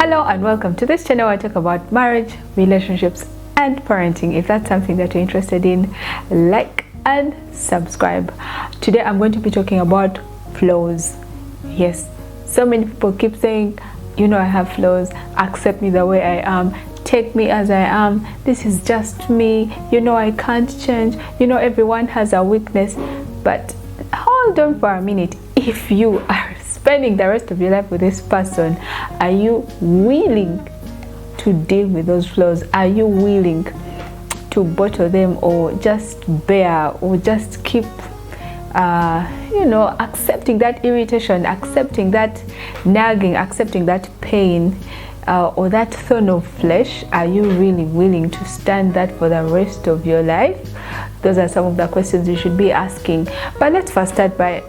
Hello and welcome to this channel. I talk about marriage, relationships and parenting. If that's something that you're interested in, like and subscribe. Today I'm going to be talking about flaws. Yes, so many people keep saying, you know, I have flaws, accept me the way I am, take me as I am, this is just me, you know, I can't change, you know, everyone has a weakness. But hold on for a minute. If you are spending the rest of your life with this person, are you willing to deal with those flaws? Are you willing to bottle them, or just bear, or just keep accepting that irritation, accepting that nagging, accepting that pain, or that thorn of flesh? Are you really willing to stand that for the rest of your life? Those are some of the questions you should be asking. But let's first start by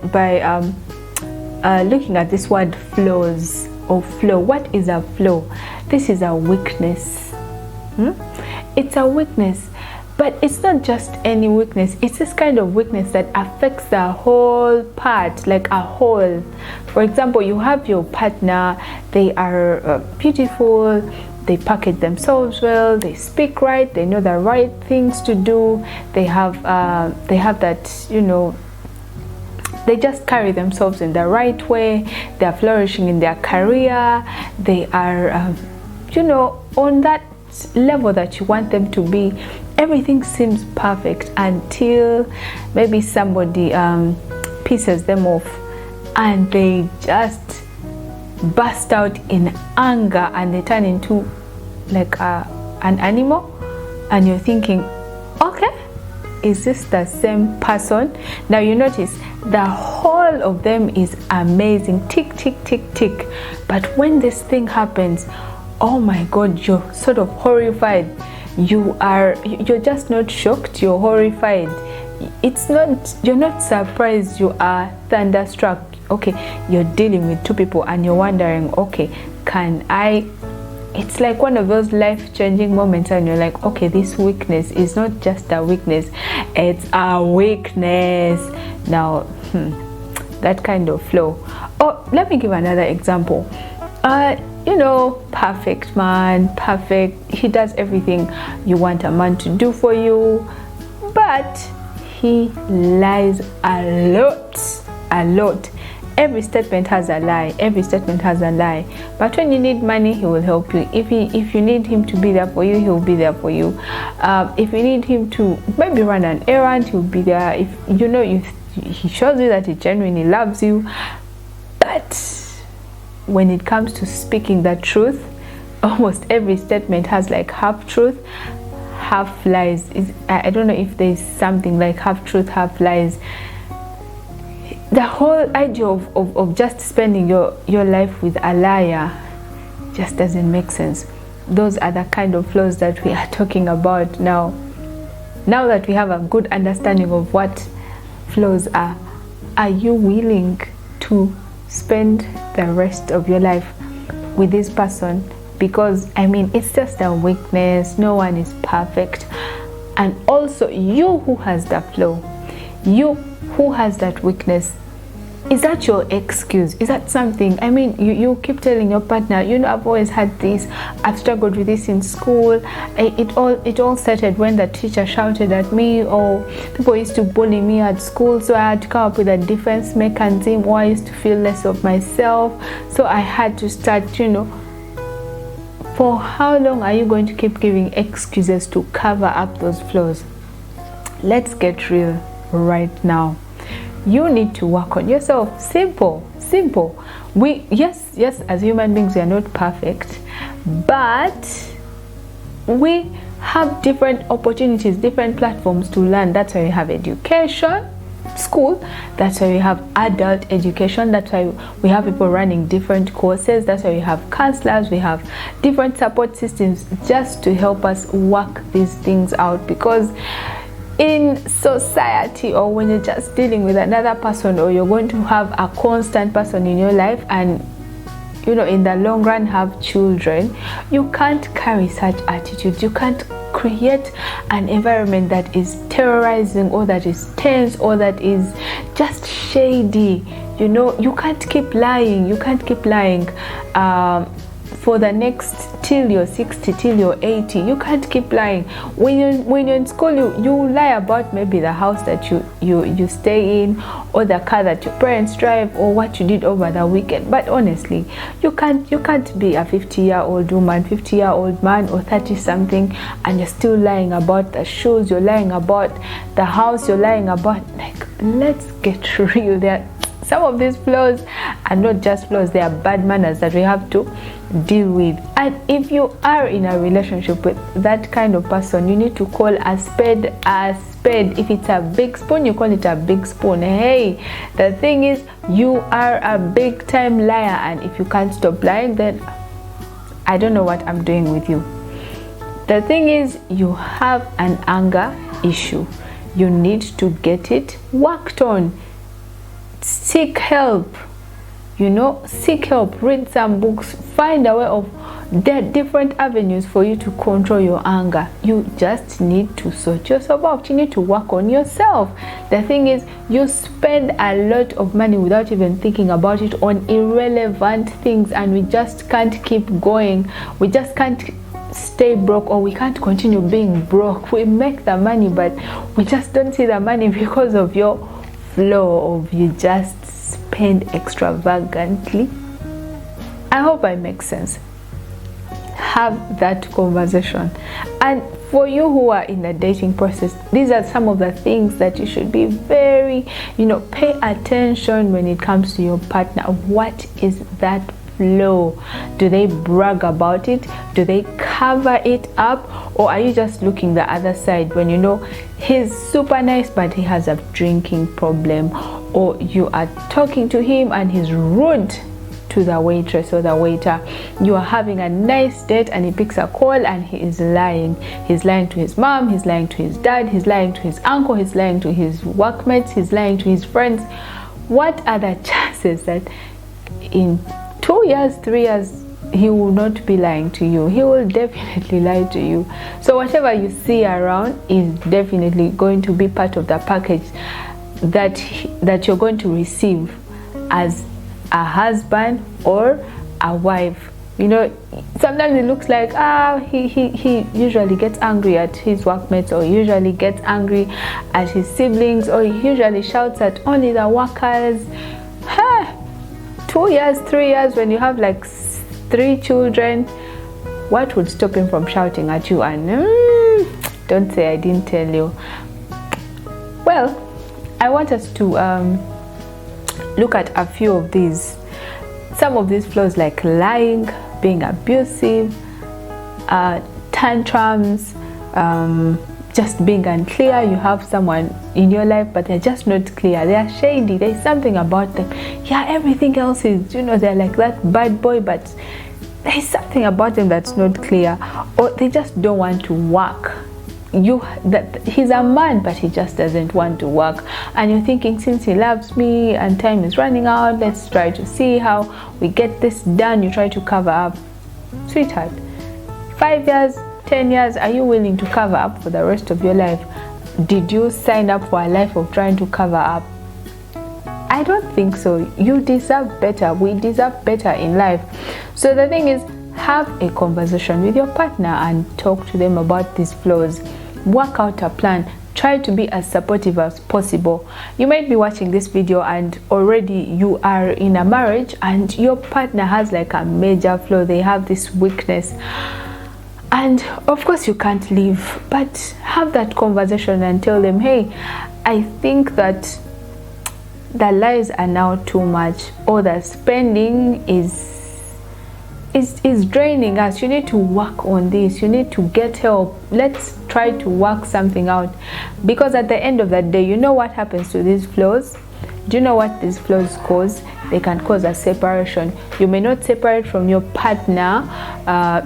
looking at this word flaws, or flaw. What is a flaw? This is a weakness. It's a weakness, but it's not just any weakness. It's this kind of weakness that affects the whole part, like a whole. For example, you have your partner, they are beautiful, they package themselves well, they speak right, they know the right things to do, they have that, you know, they just carry themselves in the right way, they are flourishing in their career, they are on that level that you want them to be. Everything seems perfect until maybe somebody pisses them off and they just burst out in anger and they turn into like an animal, and you're thinking, okay, is this the same person? Now you notice the whole of them is amazing, tick tick tick tick, but when this thing happens, oh my god, you're sort of horrified. You're just not shocked, you're horrified. You're not surprised, you are thunderstruck. Okay, you're dealing with two people and you're wondering, okay, it's like one of those life-changing moments, and you're like, okay, this weakness is not just a weakness, it's a weakness. Now that kind of flow. Oh, let me give another example. Perfect man, perfect, he does everything you want a man to do for you, but he lies a lot. Every statement has a lie, but when you need money, he will help you. If you need him to be there for you, he'll be there for you. If you need him to maybe run an errand, he'll be there. If he shows you that he genuinely loves you. But when it comes to speaking the truth, almost every statement has like half truth, half lies. I don't know if there's something like half truth, half lies. The whole idea of just spending your life with a liar just doesn't make sense. Those are the kind of flaws that we are talking about now. Now that we have a good understanding of what flaws are you willing to spend the rest of your life with this person? Because it's just a weakness, no one is perfect. And also, you who has the flaw, you who has that weakness, is that your excuse? Is that something, you keep telling your partner, I've always had this, I've struggled with this in school, it all started when the teacher shouted at me, or people used to bully me at school, so I had to come up with a defense mechanism, or I used to feel less of myself, so I had to start, For how long are you going to keep giving excuses to cover up those flaws? Let's get real right now. You need to work on yourself. Simple. Yes, as human beings, we are not perfect, but we have different opportunities, different platforms to learn. That's why we have education, school. That's why we have adult education. That's why we have people running different courses. That's why we have counselors. We have different support systems just to help us work these things out. Because in society, or when you're just dealing with another person, or you're going to have a constant person in your life, and in the long run have children, you can't carry such attitudes. You can't create an environment that is terrorizing, or that is tense, or that is just shady. You can't keep lying. for the next till you're 60, till you're 80. You can't keep lying. When you're in school, you lie about maybe the house that you stay in, or the car that your parents drive, or what you did over the weekend. But honestly, you can't be a 50-year-old woman, 50-year-old man, or 30-something, and you're still lying about the shoes, you're lying about the house, you're lying about, like, let's get real. There, some of these flaws are not just flaws, they are bad manners that we have to deal with. And if you are in a relationship with that kind of person, you need to call a spade a spade. If it's a big spoon, you call it a big spoon. Hey, the thing is, you are a big time liar, and if you can't stop lying, then I don't know what I'm doing with you. The thing is, you have an anger issue. You need to get it worked on. Seek help. Seek help. Read some books. Find a way of different avenues for you to control your anger. You just need to sort yourself out. You need to work on yourself. The thing is, you spend a lot of money without even thinking about it on irrelevant things, and we just can't keep going. We just can't stay broke, or we can't continue being broke. We make the money, but we just don't see the money because of your flow of you just spend extravagantly. I hope I make sense. Have that conversation. And for you who are in the dating process, these are some of the things that you should be very, pay attention when it comes to your partner. What is that flow? Do they brag about it? Do they cover it up? Or are you just looking the other side when he's super nice but he has a drinking problem? Or you are talking to him and he's rude to the waitress or the waiter. You are having a nice date and he picks a call and he is lying. He's lying to his mom, he's lying to his dad, he's lying to his uncle, he's lying to his workmates, he's lying to his friends. What are the chances that in 2 years, 3 years, he will not be lying to you? He will definitely lie to you. So whatever you see around is definitely going to be part of the package that you're going to receive as a husband or a wife. Sometimes it looks like he usually gets angry at his workmates, or usually gets angry at his siblings, or he usually shouts at only the workers. 2 years, 3 years, when you have like 3 children, what would stop him from shouting at you? And don't say I didn't tell you. Well, I want us to look at a few of these. Some of these flaws, like lying, being abusive, tantrums, just being unclear. You have someone in your life but they're just not clear, they are shady, there's something about them. Yeah, everything else is, they're like that bad boy, but there's something about them that's not clear. Or they just don't want to work. He's a man but he just doesn't want to work, and you're thinking, since he loves me and time is running out, let's try to see how we get this done. You try to cover up. Sweetheart, 5 years, 10 years, are you willing to cover up for the rest of your life? Did you sign up for a life of trying to cover up? I don't think so. You deserve better. We deserve better in life. So the thing is, have a conversation with your partner and talk to them about these flaws. Work out a plan. Try to be as supportive as possible. You might be watching this video and already you are in a marriage and your partner has like a major flaw. They have this weakness. And of course you can't leave, but have that conversation and tell them, hey, I think that the lies are now too much, or the spending is draining us. You need to work on this. You need to get help. Let's try to work something out, because at the end of the day, you know what happens to these flaws? Do you know what these flaws cause? They can cause a separation. You may not separate from your partner,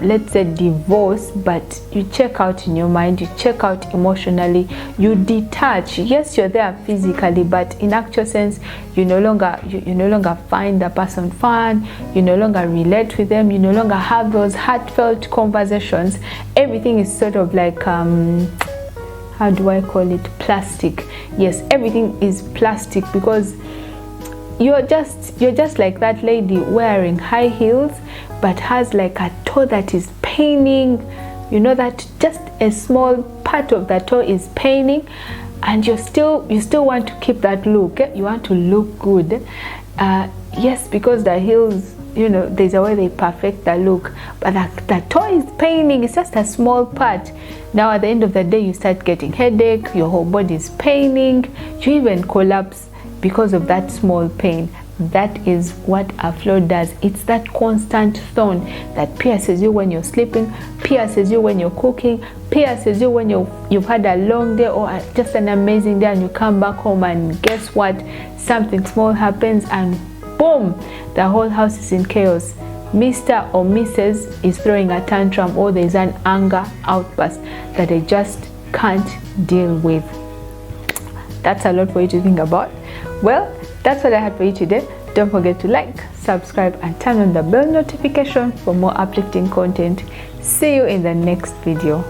let's say divorce, but you check out in your mind, you check out emotionally, you detach. Yes, you're there physically, but in actual sense, you no longer find the person fun, you no longer relate with them, you no longer have those heartfelt conversations. Everything is sort of like how do I call it? Plastic. Yes, everything is plastic, because you're just like that lady wearing high heels but has like a toe that is paining, you know, that just a small part of the toe is paining, and you still want to keep that look, you want to look good. Yes, because the heels, you know, there's a way they perfect the look, but the toe is paining. It's just a small part. Now at the end of the day, you start getting headache, your whole body is paining, you even collapse because of that small pain. That is what a flaw does. It's that constant thorn that pierces you when you're sleeping, pierces you when you're cooking, pierces you when you've had a long day or just an amazing day, and you come back home and guess what? Something small happens and boom, the whole house is in chaos. Mr. or Mrs. is throwing a tantrum, or there's an anger outburst that they just can't deal with. That's a lot for you to think about. Well, that's what I had for you today. Don't forget to like, subscribe, and turn on the bell notification for more uplifting content. See you in the next video.